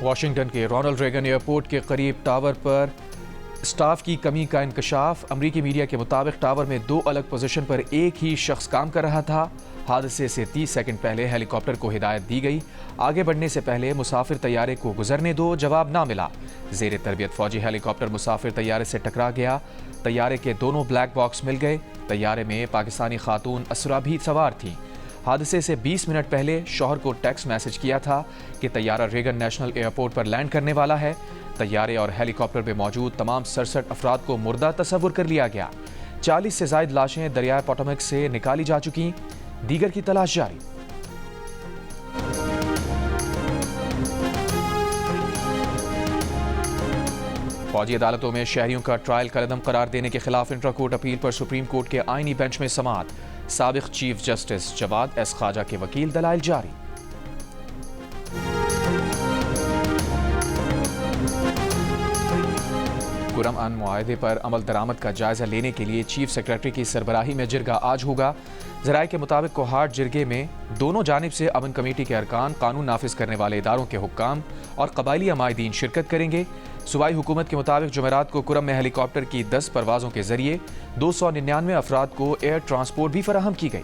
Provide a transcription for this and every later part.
Washington के Ronald Reagan airport के करीब टावर पर स्टाफ की कमी का इंकशाफ। अमरीकी मीडिया के मुताबिक टावर में 2 अलग पोजीशन पर एक ही शख्स काम कर रहा था। हादसे से 30 सेकंड पहले हेलीकॉप्टर को हिदायत दी गई, आगे बढ़ने से पहले मुसाफिर तैयारे को गुजरने दो। जवाब ना मिला। जेर तरबियत फौजी हेलीकॉप्टर मुसाफिर तैयारे से टकरा गया। तैयारे के दोनों ब्लैक बॉक्स मिल गए। तैयारे में पाकिस्तानी खातून असरा भी सवार थी। हादसे से 20 मिनट पहले शौहर को टेक्स्ट मैसेज किया था कि तैयारा रेगन नेशनल एयरपोर्ट पर लैंड करने वाला है। तैयारे और हेलीकॉप्टर में मौजूद तमाम 67 अफराद को मुर्दा तस्वुर कर लिया गया। 40 से जायद लाशें दरियाए पोटोमैक से निकाली जा चुकी, दीगर की तलाश जारी। फौजी अदालतों में शहरियों का ट्रायल कलदम करार देने के खिलाफ इंट्रा कोर्ट अपील पर सुप्रीम कोर्ट के आईनी बेंच में समाअत। साबिक chief justice Jawad S Khawaja के वकील दलाइल जारी। कुरम अन मुआहदे पर अमल दरामद का जायजा लेने के लिए चीफ सेक्रेटरी की सरबराही में जिरगा आज होगा। जराये के मुताबिक कोहाट जिरगे में दोनों जानिब से अमन कमेटी के अरकान, कानून नाफिज करने वाले इदारों के हुक्काम और कबायली अमायदीन शिरकत करेंगे। सूबाई हुकूमत के मुताबिक जुमेरात को कुरम में हेलीकॉप्टर की 10 परवाजों के जरिए 299 अफराद को एयर ट्रांसपोर्ट भी फराहम की गई।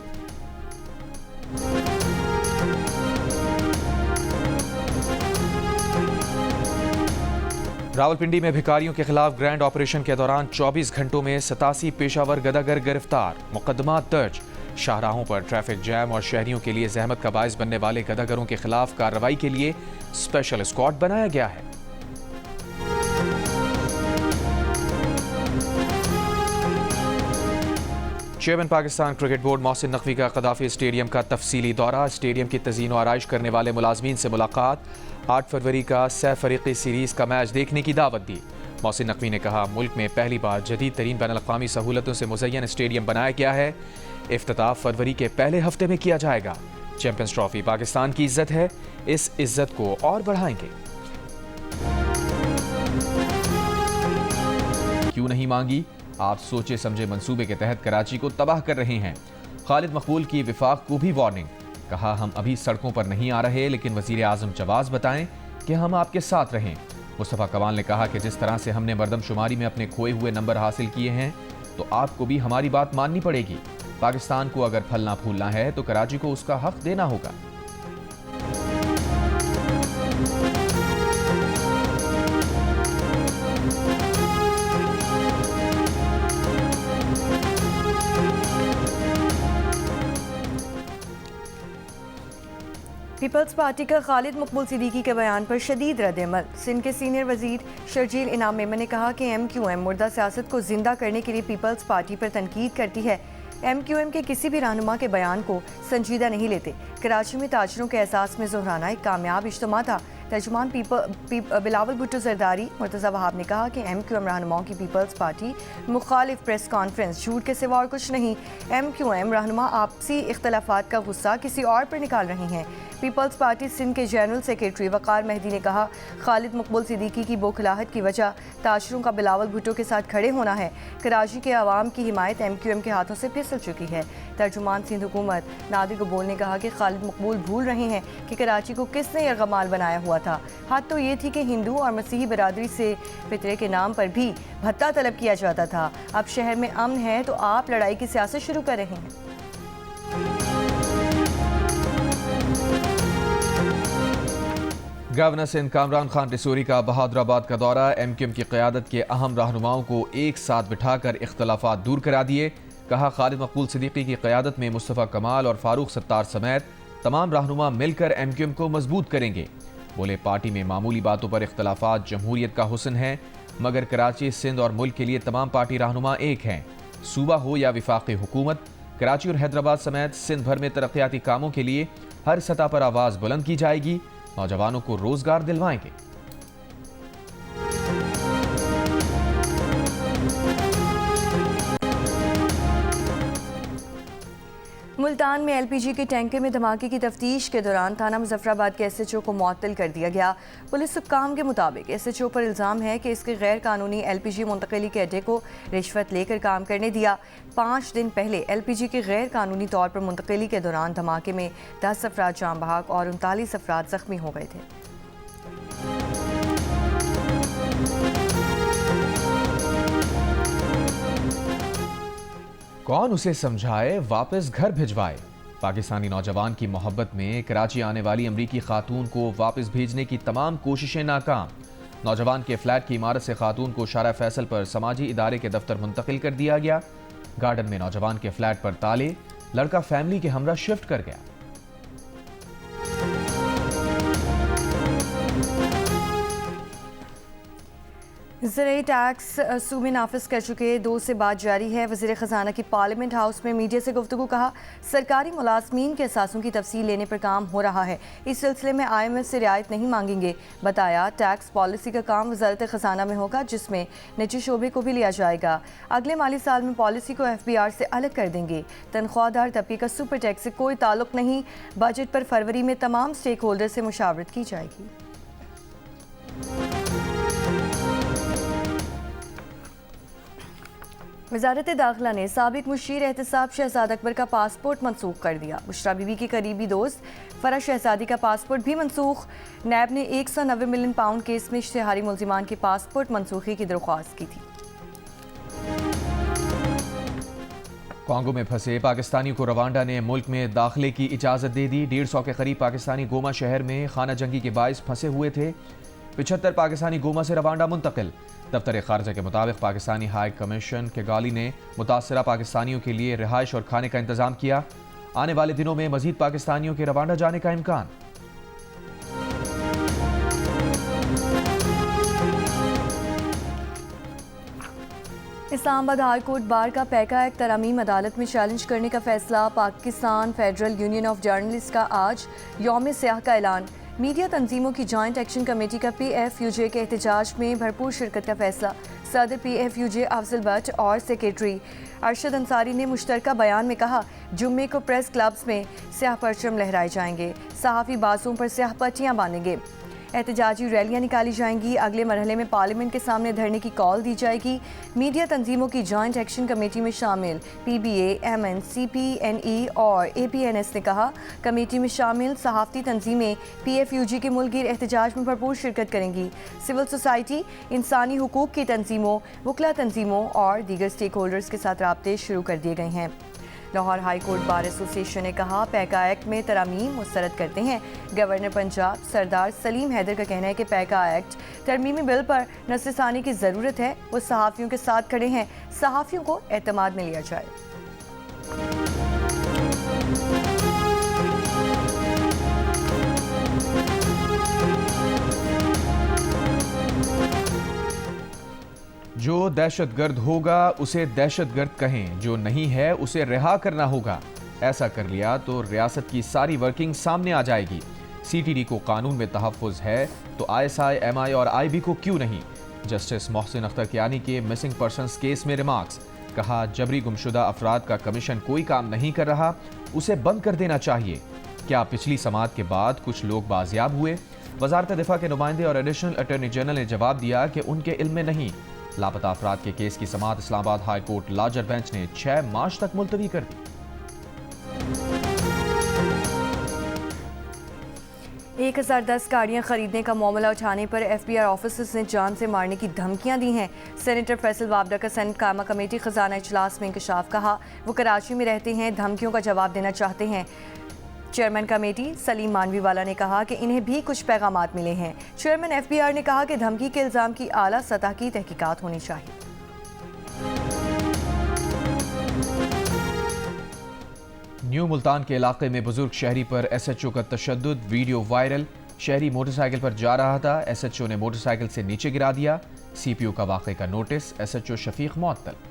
रावलपिंडी में भिखारियों के खिलाफ ग्रैंड ऑपरेशन के दौरान 24 घंटों में 87 पेशावर गदागर गिरफ्तार, मुकदमा दर्ज। शाहराहों पर ट्रैफिक जैम और शहरियों के लिए जहमत का बायस बनने वाले गदागरों के खिलाफ कार्रवाई के लिए स्पेशल स्क्वाड बनाया गया है। Chairman Pakistan cricket board Mohsin Naqvi का कदाफी स्टेडियम का तफसीली दौरा। स्टेडियम की तज़ीन व आराइश करने वाले मुलाजमीन से मुलाकात। 8 फरवरी का सह फरीकी सीरीज का मैच देखने की दावत दी। मोहसिन नकवी ने कहा, मुल्क में पहली बार जदीद तरीन बैनुल-अक़वामी सहूलतों से मुज़य्यन स्टेडियम बनाया गया है। इफ्तिताह फरवरी के पहले हफ्ते में किया जाएगा। चैंपियंस ट्रॉफी पाकिस्तान की इज्जत है, इस इज्जत को और बढ़ाएंगे। क्यों नहीं मांगी? आप सोचे समझे मंसूबे के तहत कराची को तबाह कर रहे हैं। खालिद मकबूल की विफाक को भी वार्निंग। कहा, हम अभी सड़कों पर नहीं आ रहे, लेकिन वजीर आजम जवाब बताएं कि हम आपके साथ रहें। मुस्तफ़ा कमाल ने कहा कि जिस तरह से हमने मरदमशुमारी में अपने खोए हुए नंबर हासिल किए हैं, तो आपको भी हमारी बात माननी पड़ेगी। पाकिस्तान को अगर फलना फूलना है तो कराची को उसका हक देना होगा। पीपल्स पार्टी का खालिद मकबूल सिद्दीकी के बयान पर शदीद रद्द-ए-अमल। सिंध के सीनियर वजीर शर्जील इनाम मेमन ने कहा कि MQM मुर्दा सियासत को जिंदा करने के लिए पीपल्स पार्टी पर तनकीद करती है। MQM के किसी भी रहनुमा के बयान को संजीदा नहीं लेते। कराची में ताजरों के एहसास में जोहराना एक कामयाब इज्तिमा था। तर्जुमान बिलावल भुट्टो जरदारी मुर्तज़ा वहाब ने कहा कि MQM रहनुमाओं की पीपल्स पार्टी मुखालिफ प्रेस कॉन्फ्रेंस झूठ के सिवा और कुछ नहीं। MQM रहनुमा आपसी इख्तलाफात का गुस्सा किसी और पर निकाल रहे हैं। पीपल्स पार्टी सिंध के जनरल सेक्रेटरी वकार मेहदी ने कहा, खालिद मकबूल सिद्दीकी की बौखलाहट की वजह ताजरों का बिलावल भुट्टो के साथ खड़े होना है। कराची के अवाम की हिमायत MQM के हाथों से फिसल चुकी है। तर्जुमान सिंध हुकूमत नादिर कबूल ने कहा कि खालिद मकबूल भूल रहे हैं कि कराची को किसने यरगमाल बनाया हुआ था। हद तो ये थी कि हिंदू और मसीही बरादरी से फितरे के नाम पर भी भत्ता तलब किया जाता था। अब शहर में अमन है तो आप लड़ाई की सियासत शुरू कर रहे हैं। गवर्नर सिंध कामरान खान रिसोरी का बहादुराबाद का दौरा। MQM की क़यादत के अहम रहनुमाओं को एक साथ बिठाकर इख्तलाफात दूर करा दिए। कहा, खालिद मकबूल सिद्दीकी की क़यादत में मुस्तफ़ा कमाल और फारूक सत्तार समेत तमाम रहनुमा मिलकर MQM को मजबूत करेंगे। बोले, पार्टी में मामूली बातों पर इख्तलाफात जमहूरियत का हुस्न है, मगर कराची, सिंध और मुल्क के लिए तमाम पार्टी रहनुमा एक हैं। सूबा हो या विफाक़ी हुकूमत, कराची और हैदराबाद समेत सिंध भर में तरक्याती कामों के लिए हर सतह पर आवाज़ बुलंद की जाएगी। नौजवानों को रोजगार दिलवाएंगे। मुल्तान में LPG के टैंकर में धमाके की तफ्तीश के दौरान थाना मुजफ्फराबाद के SHO को मुअत्तल कर दिया गया। पुलिस हुक्काम के मुताबिक SHO पर इल्ज़ाम है कि इसके गैर कानूनी LPG मुंतकिली के अड्डे को रिश्वत लेकर काम करने दिया। 5 दिन पहले LPG की गैर कानूनी तौर पर मुंतकिली के दौरान धमाके में 10 अफराद जान बहक और 39 अफराद जख्मी हो गए थे। कौन उसे समझाए वापस घर भिजवाए। पाकिस्तानी नौजवान की मोहब्बत में कराची आने वाली अमरीकी खातून को वापस भेजने की तमाम कोशिशें नाकाम। नौजवान के फ्लैट की इमारत से खातून को शारा फैसल पर समाजी इदारे के दफ्तर मुंतकिल कर दिया गया। गार्डन में नौजवान के फ्लैट पर ताले, लड़का फैमिली के हमरा शिफ्ट कर गया। ज़राई टैक्स सूबे नाफिज कर चुके 2 से बात जारी है। वज़ीर ख़जाना की पार्लियामेंट हाउस में मीडिया से गुफ्तगू। कहा, सरकारी मुलाजमीन के असासों की तफसील लेने पर काम हो रहा है। इस सिलसिले में IMF से रियायत नहीं मांगेंगे। बताया, टैक्स पॉलिसी का काम वज़ारत ख़जाना में होगा, जिसमें निजी शोबे को भी लिया जाएगा। अगले माली साल में पॉलिसी को FBR से अलग कर देंगे। तनख्वाहदार तबके का सुपर टैक्स से कोई ताल्लुक नहीं। बजट पर फरवरी में तमाम स्टेक होल्डर से मुशावरत की जाएगी। वज़ारत दाखिला ने साबिक मुशीर एहतसाब शहजाद अकबर का पासपोर्ट मनसूख कर दिया। बुशरा बीबी की करीबी दोस्त फरा शहजादी का पासपोर्ट भी मनसूख। नैब ने 190 मिलियन पाउंड केस में इश्तिहारी मुल्जिमान के पासपोर्ट मनसूखी की दरख्वास्त की थी। कांगो में फंसे पाकिस्तानियों को रवांडा ने मुल्क में दाखिले की इजाज़त दे दी। 150 के करीब पाकिस्तानी गोमा शहर में खाना जंगी के बायस फंसे हुए थे। 75 पाकिस्तानी गोमा से रवांडा मुंतकिल। दफ्तर खारजा के मुताबिक पाकिस्तानी हाई कमीशन के गाली ने मुतासरा पाकिस्तानियों के लिए रिहाइश और खाने का इंतजाम किया। आने वाले दिनों में मजीद पाकिस्तानियों के रवांडा जाने का इम्कान। इस्लामाबाद हाई कोर्ट बार का पैका एक्ट तरमीम अदालत में चैलेंज करने का फैसला। Pakistan federal union of journalist का आज यौम सियाह का ऐलान। मीडिया तंजीमों की जॉइंट एक्शन कमेटी का PFUJ के एहतजाज में भरपूर शिरकत का फैसला। सदर PFUJ अफजल भट्ट और सेक्रेटरी अरशद अंसारी ने मुश्तरका बयान में कहा, जुम्मे को प्रेस क्लब्स में स्याह परचम लहराए जाएंगे, सहाफ़ी बाजों पर स्याह पट्टियाँ बांधेंगे, एहतजाजी रैलियाँ निकाली जाएंगी। अगले मरहले में पार्लियामेंट के सामने धरने की कॉल दी जाएगी। मीडिया तंजीमों की जॉइंट एक्शन कमेटी में शामिल PBA, MN, CPNE और APNS ने कहा, कमेटी में शामिल सहाफ़ती तंजीमें PFUJ के मुल्कगीर एहतजाज में भरपूर शिरकत करेंगी। सिविल सोसाइटी, इंसानी हुकूक की तंजीमों, वकला तंजीमों और दीगर स्टेक होल्डर्स के साथ राब्ते शुरू कर दिए गए हैं। Lahore high court bar association ने कहा, पैका एक्ट में तरमीम मुस्तरद करते हैं। गवर्नर पंजाब सरदार सलीम हैदर का कहना है कि पैका एक्ट तरमीमी बिल पर नस्ल-ए-सानी की ज़रूरत है। वो सहाफ़ियों के साथ खड़े हैं, सहाफ़ियों को एतमाद में लिया जाए। जो दहशतगर्द होगा उसे दहशतगर्द कहें, जो नहीं है उसे रिहा करना होगा। ऐसा कर लिया तो रियासत की सारी वर्किंग सामने आ जाएगी। CTD को कानून में तहफ़्फ़ुज़ है तो ISI, MI और IB को क्यों नहीं। जस्टिस मोहसिन अख्तर कियानी के मिसिंग पर्सनस केस में रिमार्क्स। कहा, जबरी गुमशुदा अफराद का कमीशन कोई काम नहीं कर रहा, उसे बंद कर देना चाहिए। क्या पिछली समाअत के बाद कुछ लोग बाजियाब हुए? वजारत दिफा के नुमाइंदे और एडिशनल अटॉर्नी जनरल ने जवाब दिया कि उनके इल्म में नहीं। लापता अफराद के केस की समाअत Islamabad high court larger bench ने 6 मार्च तक मुलतवी कर दी। 1010 गाड़ियां खरीदने का मामला उठाने पर FBR ऑफिसर्स ने जान से मारने की धमकियां दी हैं। सेनेटर फैसल वाबडा का सेनेट कायमा कमेटी खजाना इजलास में इंकशाफ। कहा, वो कराची में रहते हैं, धमकियों का जवाब देना चाहते हैं। चेयरमैन कमेटी सलीम मानवीवाला ने कहा कि इन्हें भी कुछ पैगामात मिले हैं। चेयरमैन FBR ने कहा कि धमकी के इल्ज़ाम की आला सतह की तहकीकात होनी चाहिए। न्यू मुल्तान के इलाके में बुजुर्ग शहरी पर SHO का तशद्दुद, वीडियो वायरल। शहरी मोटरसाइकिल पर जा रहा था, SHO ने मोटरसाइकिल से नीचे गिरा दिया। CPU का वाक़े का नोटिस, SHO शफीक मुअत्तल।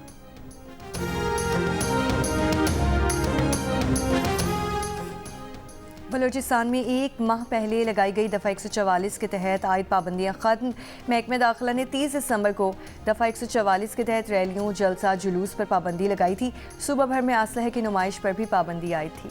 बलूचिस्तान में 1 माह पहले लगाई गई दफ़ा 144 के तहत आयद पाबंदियाँ ख़त्म। महकमे दाखिला ने 30 दिसंबर को दफ़ा 144 के तहत रैलियों, जलसा, जुलूस पर पाबंदी लगाई थी। सूबा भर में असलहे की नुमाइश पर भी पाबंदी आई थी।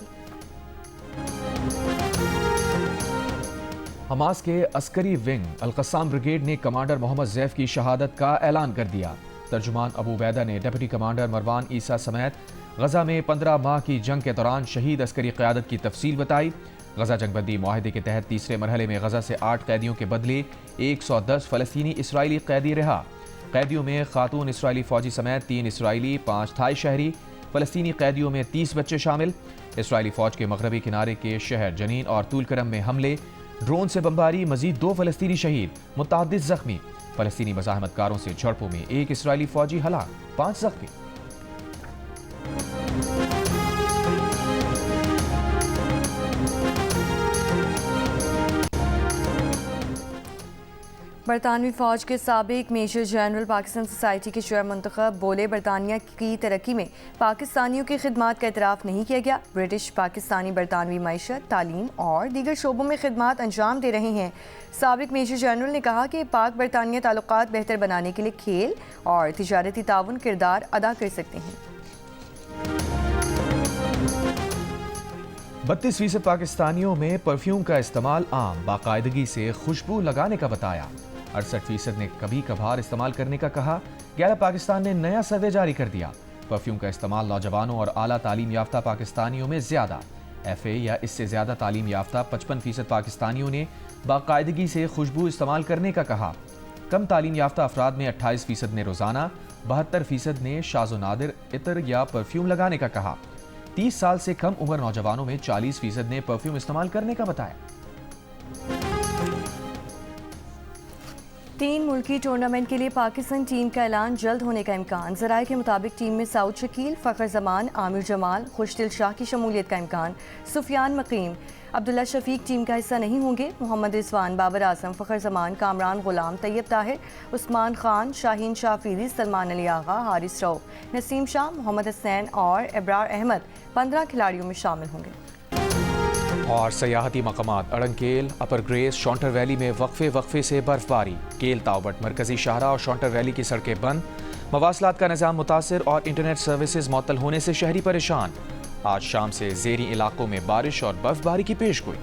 हमास के अस्करी विंग अल-क़स्साम ब्रिगेड ने कमांडर मोहम्मद ज़ैफ की शहादत का ऐलान कर दिया। तर्जुमान अबू उबैदा ने डिप्टी कमांडर मरवान ईसा समेत गजा में 15 माह की जंग के दौरान शहीद अस्करी क़यादत की तफसील बताई। गजा जंगबंदी मुआहदे के तहत तीसरे मरहले में गजा से 8 कैदियों के बदले 110 फ़लस्तीनी इसराइली कैदी रिहा। कैदियों में खातून इसराइली फ़ौजी समेत 3 इसराइली, 5 थाई शहरी, फ़लस्तीनी कैदियों में 30 बच्चे शामिल। इसराइली फ़ौज के मगरबी किनारे के शहर जनीन और तूलकरम में हमले, ड्रोन से बमबारी, मजीद 2 फ़लस्तीनी शहीद, मुतअद्दिद ज़ख्मी। फ़लस्तीनी मज़ाहमतकारों से झड़पों में 1 इसराइली फ़ौजी हलाक, 5 ज़ख्मी। बरतानवी फ़ौज के साबिक मेजर जनरल पाकिस्तान सोसाइटी के चेयर मुंतखब बोले, बरतानिया की तरक्की में पाकिस्तानियों की खिदमात का एतराफ़ नहीं किया गया। ब्रिटिश पाकिस्तानी बरतानवी मईशत, तालीम और दीगर शोबों में खिदमात अंजाम दे रहे हैं। साबिक मेजर जनरल ने कहा कि पाक बरतानिया ताल्लुकात बेहतर बनाने के लिए खेल और तिजारती ताउन किरदार अदा कर सकते हैं। 32% पाकिस्तानियों में परफ्यूम का इस्तेमाल आम, बाकायदगी से खुशबू लगाने का बताया। 68% ने कभी कभार इस्तेमाल करने का कहा। 11 पाकिस्तान ने नया सर्वे जारी कर दिया। परफ्यूम का इस्तेमाल नौजवानों और आला तालीम याफ्ता पाकिस्तानियों में ज्यादा। FA या इससे ज्यादा तालीम याफ्ता 55% पाकिस्तानियों ने बाकायदगी से खुशबू इस्तेमाल करने का कहा। कम तालीम याफ्ता अफराद में 28% ने रोजाना, 72% ने शाज़ो नादिर इतर या परफ्यूम लगाने का कहा। 30 साल से कम उम्र नौजवानों में 40% ने परफ्यूम इस्तेमाल करने का बताया। 3 मुल्की टूर्नामेंट के लिए पाकिस्तान टीम का ऐलान जल्द होने का इम्कान। ज़राए के मुताबिक टीम में साउद शकील, फ़खर जमान, आमिर जमाल, खुशदिल शाह की शमूलियत का इम्कान। सुफियान मकीम, अब्दुल्ला शफीक टीम का हिस्सा नहीं होंगे। मोहम्मद रिजवान, बाबर आजम, फ़खर जमान, कामरान गुलाम, तैयब ताहिर, उस्मान खान, शाहीन शाफीरी, सलमान अली आगा, हारिस रऊफ, नसीम शाह, मोहम्मद हसैन और इब्रार अहमद 15 खिलाड़ियों में शामिल होंगे। और सयाहती मकामात अड़ंकेल, अपर ग्रेस, शॉन्टर वैली में वक्फे से बर्फबारी। केल तावबट मरकजी शाहरा और शॉन्टर वैली की सड़कें बंद। मवासलात का निज़ाम मुतासर और इंटरनेट सर्विसेज मअतल होने से शहरी परेशान। आज शाम से ज़ेरी इलाकों में बारिश और बर्फबारी की पेशगोई।